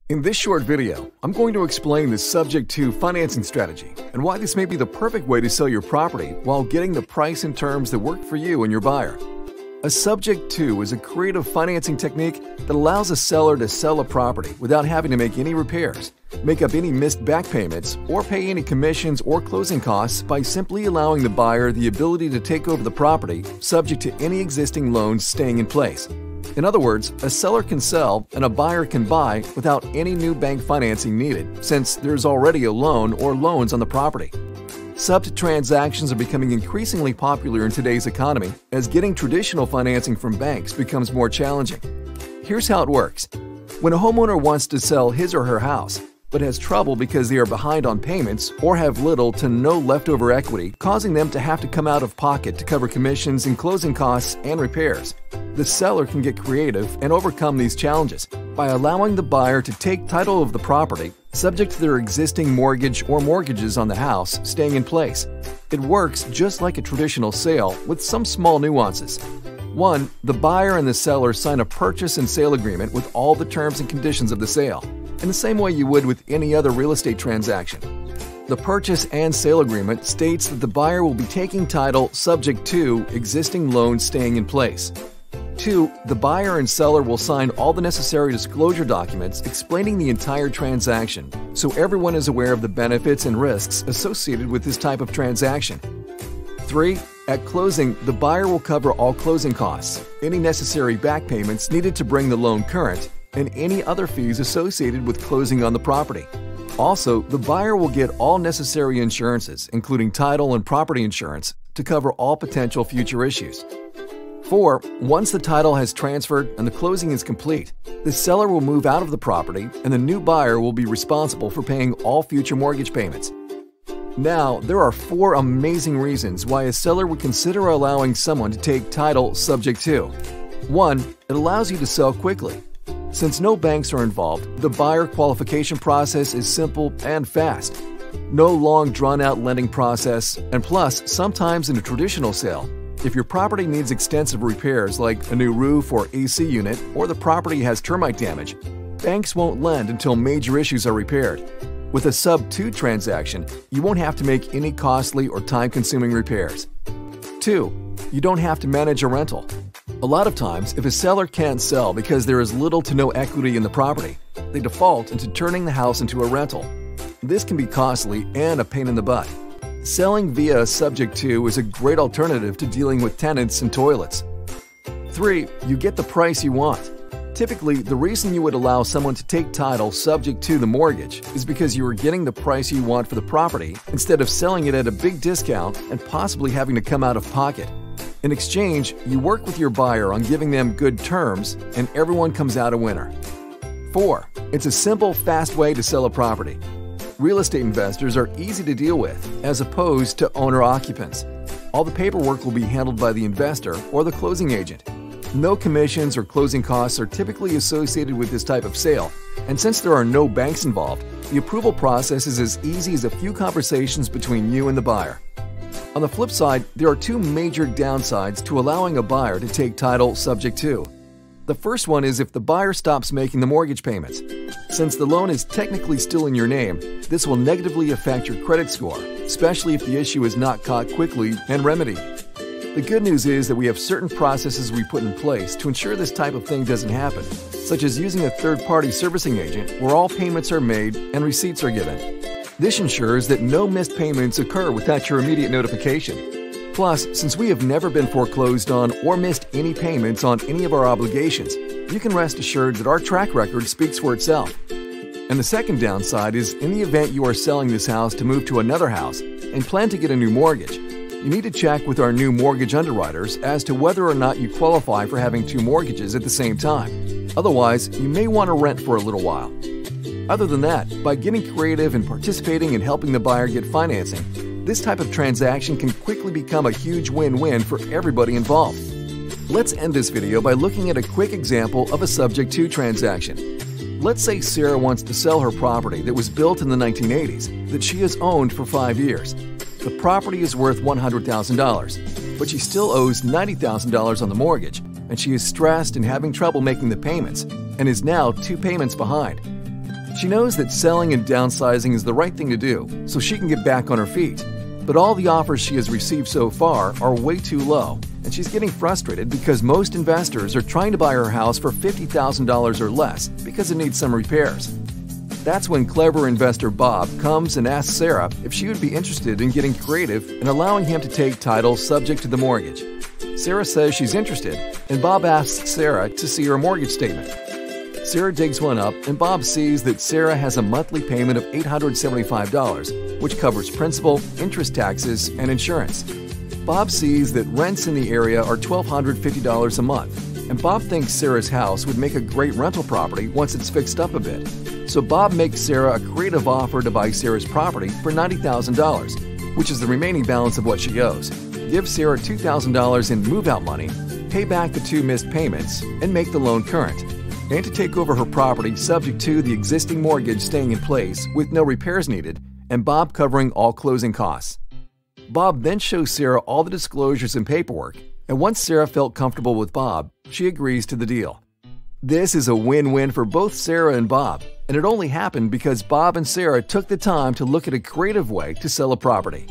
In this short video, I'm going to explain the subject to financing strategy and why this may be the perfect way to sell your property while getting the price and terms that work for you and your buyer. A subject to is a creative financing technique that allows a seller to sell a property without having to make any repairs, make up any missed back payments, or pay any commissions or closing costs by simply allowing the buyer the ability to take over the property subject to any existing loans staying in place. In other words, a seller can sell and a buyer can buy without any new bank financing needed, since there's already a loan or loans on the property. Sub transactions are becoming increasingly popular in today's economy as getting traditional financing from banks becomes more challenging. Here's how it works. When a homeowner wants to sell his or her house, but has trouble because they are behind on payments or have little to no leftover equity, causing them to have to come out of pocket to cover commissions and closing costs and repairs, the seller can get creative and overcome these challenges by allowing the buyer to take title of the property subject to their existing mortgage or mortgages on the house staying in place. It works just like a traditional sale with some small nuances. 1. The buyer and the seller sign a purchase and sale agreement with all the terms and conditions of the sale, in the same way you would with any other real estate transaction. The purchase and sale agreement states that the buyer will be taking title subject to existing loans staying in place. 2. The buyer and seller will sign all the necessary disclosure documents explaining the entire transaction, so everyone is aware of the benefits and risks associated with this type of transaction. 3. At closing, the buyer will cover all closing costs, any necessary back payments needed to bring the loan current, and any other fees associated with closing on the property. Also, the buyer will get all necessary insurances, including title and property insurance, to cover all potential future issues. 4. Once the title has transferred and the closing is complete, the seller will move out of the property and the new buyer will be responsible for paying all future mortgage payments. Now, there are 4 amazing reasons why a seller would consider allowing someone to take title subject to. 1. It allows you to sell quickly. Since no banks are involved, the buyer qualification process is simple and fast. No long drawn-out lending process, and plus, sometimes in a traditional sale, if your property needs extensive repairs like a new roof or AC unit, or the property has termite damage, banks won't lend until major issues are repaired. With a sub-to transaction, you won't have to make any costly or time-consuming repairs. 2. You don't have to manage a rental. A lot of times, if a seller can't sell because there is little to no equity in the property, they default into turning the house into a rental. This can be costly and a pain in the butt. Selling via a subject to is a great alternative to dealing with tenants and toilets. 3. You get the price you want. Typically, the reason you would allow someone to take title subject to the mortgage is because you are getting the price you want for the property instead of selling it at a big discount and possibly having to come out of pocket. In exchange, you work with your buyer on giving them good terms, and everyone comes out a winner. 4. It's a simple, fast way to sell a property. Real estate investors are easy to deal with, as opposed to owner-occupants. All the paperwork will be handled by the investor or the closing agent. No commissions or closing costs are typically associated with this type of sale, and since there are no banks involved, the approval process is as easy as a few conversations between you and the buyer. On the flip side, there are 2 major downsides to allowing a buyer to take title subject to. The first one is if the buyer stops making the mortgage payments. Since the loan is technically still in your name, this will negatively affect your credit score, especially if the issue is not caught quickly and remedied. The good news is that we have certain processes we put in place to ensure this type of thing doesn't happen, such as using a third-party servicing agent where all payments are made and receipts are given. This ensures that no missed payments occur without your immediate notification. Plus, since we have never been foreclosed on or missed any payments on any of our obligations, you can rest assured that our track record speaks for itself. And the second downside is in the event you are selling this house to move to another house and plan to get a new mortgage, you need to check with our new mortgage underwriters as to whether or not you qualify for having 2 mortgages at the same time. Otherwise, you may want to rent for a little while. Other than that, by getting creative and participating in helping the buyer get financing, this type of transaction can quickly become a huge win-win for everybody involved. Let's end this video by looking at a quick example of a subject to transaction. Let's say Sarah wants to sell her property that was built in the 1980s that she has owned for 5 years. The property is worth $100,000, but she still owes $90,000 on the mortgage, and she is stressed and having trouble making the payments, and is now 2 payments behind. She knows that selling and downsizing is the right thing to do so she can get back on her feet. But all the offers she has received so far are way too low, and she's getting frustrated because most investors are trying to buy her house for $50,000 or less because it needs some repairs. That's when clever investor Bob comes and asks Sarah if she would be interested in getting creative and allowing him to take title subject to the mortgage. Sarah says she's interested, and Bob asks Sarah to see her mortgage statement. Sarah digs one up, and Bob sees that Sarah has a monthly payment of $875, which covers principal, interest taxes, and insurance. Bob sees that rents in the area are $1,250 a month, and Bob thinks Sarah's house would make a great rental property once it's fixed up a bit. So Bob makes Sarah a creative offer to buy Sarah's property for $90,000, which is the remaining balance of what she owes. Give Sarah $2,000 in move-out money, pay back the 2 missed payments, and make the loan current, and to take over her property subject to the existing mortgage staying in place with no repairs needed, and Bob covering all closing costs. Bob then shows Sarah all the disclosures and paperwork, and once Sarah felt comfortable with Bob, she agrees to the deal. This is a win-win for both Sarah and Bob, and it only happened because Bob and Sarah took the time to look at a creative way to sell a property.